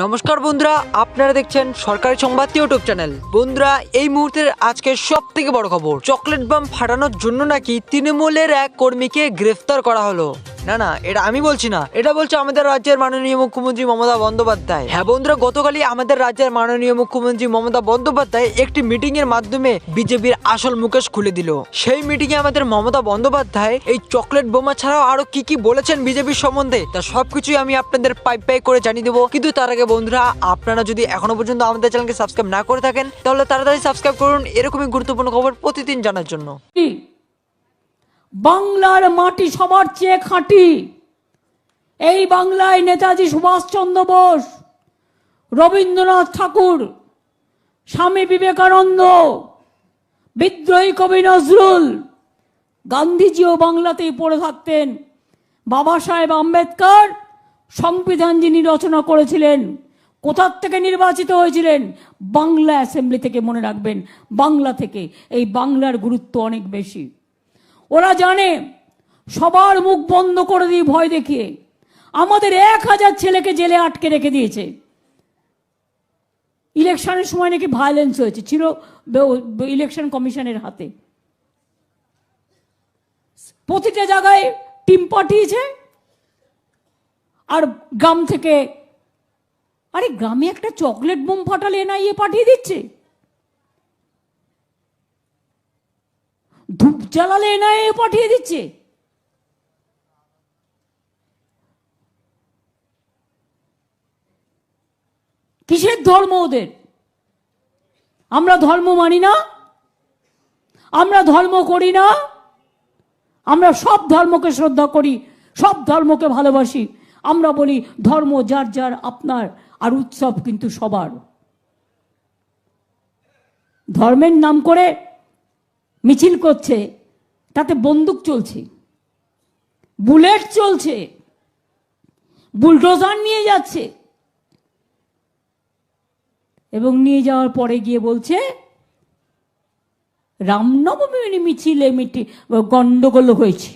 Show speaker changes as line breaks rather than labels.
নমস্কার বন্ধুরা, আপনারা দেখছেন সরকারি সংবাদ ইউটিউব চ্যানেল। বন্ধুরা, এই মুহূর্তের আজকের সব থেকে বড় খবর, চকলেট বাম ফাটানোর জন্য নাকি তৃণমূলের এক কর্মীকে গ্রেফতার করা হলো। না, এটা আমি বলছি না, এটা বলছে আমাদের রাজ্যের মাননীয় মুখ্যমন্ত্রী মমতা বন্দ্যোপাধ্যায়। হ্যাঁ বন্ধুরা, গতকালই আমাদের রাজ্যের মাননীয় মুখ্যমন্ত্রী মমতা বন্দ্যোপাধ্যায় একটি মিটিং এর মাধ্যমে বিজেপির আসল মুখোশ খুলে দিল। সেই মিটিং এ আমাদের মমতা বন্দ্যোপাধ্যায় এই চকলেট বোমা ছাড়াও আরো কি বলেছেন বিজেপির সম্বন্ধে, তা সবকিছুই আমি আপনাদের পাই করে জানিয়ে দেবো। কিন্তু তার আগে বন্ধুরা, আপনারা যদি এখনো পর্যন্ত আমাদের চ্যানেলকে সাবস্ক্রাইব না করে থাকেন, তাহলে তাড়াতাড়ি সাবস্ক্রাইব করুন এরকমই গুরুত্বপূর্ণ খবর প্রতিদিন জানার জন্য।
বাংলার মাটি সবার চেয়ে খাঁটি। এই বাংলায় নেতাজি সুভাষচন্দ্র বোস, রবীন্দ্রনাথ ঠাকুর, স্বামী বিবেকানন্দ, বিদ্রোহী কবি নজরুল, গান্ধীজিও বাংলাতেই পড়ে থাকতেন। বাবা সাহেব আম্বেদকর সংবিধান যিনি রচনা করেছিলেন, কোথার থেকে নির্বাচিত হয়েছিলেন? বাংলা অ্যাসেম্বলি থেকে, মনে রাখবেন, বাংলা থেকে। এই বাংলার গুরুত্ব অনেক বেশি। ওরা জানে সবার মুখ বন্ধ করে দিয়ে ভয় দেখিয়ে আমাদের 1000 ছেলেকে জেলে আটকে রেখে দিয়েছে। ইলেকশনের সময় নাকি ভায়োলেন্স হয়েছে, ছিল ইলেকশন কমিশনের হাতে। প্রতিটা জায়গায় টিম পাঠিয়েছে। আর গ্রাম থেকে, আরে গ্রামে একটা চকলেট বোম ফাটালে এনআইএ পাঠিয়ে দিচ্ছে, ধূপ জ্বালালে এনআইএ পাঠিয়ে দিচ্ছে। কিসের ধর্ম ওদের? আমরা ধর্ম মানি না, আমরা ধর্ম করি না, আমরা সব ধর্মকে শ্রদ্ধা করি, সব ধর্মকে ভালোবাসি। আমরা বলি ধর্ম যার যার আপনার, আর উৎসব কিন্তু সবার। ধর্মের নাম করে মিছিল করছে, তাতে বন্দুক চলছে, বুলেট চলছে, বুলডোজার নিয়ে যাচ্ছে, এবং নিয়ে যাওয়ার পরে গিয়ে বলছে রামনবমী মিছিলে গন্ডগোল হয়েছে।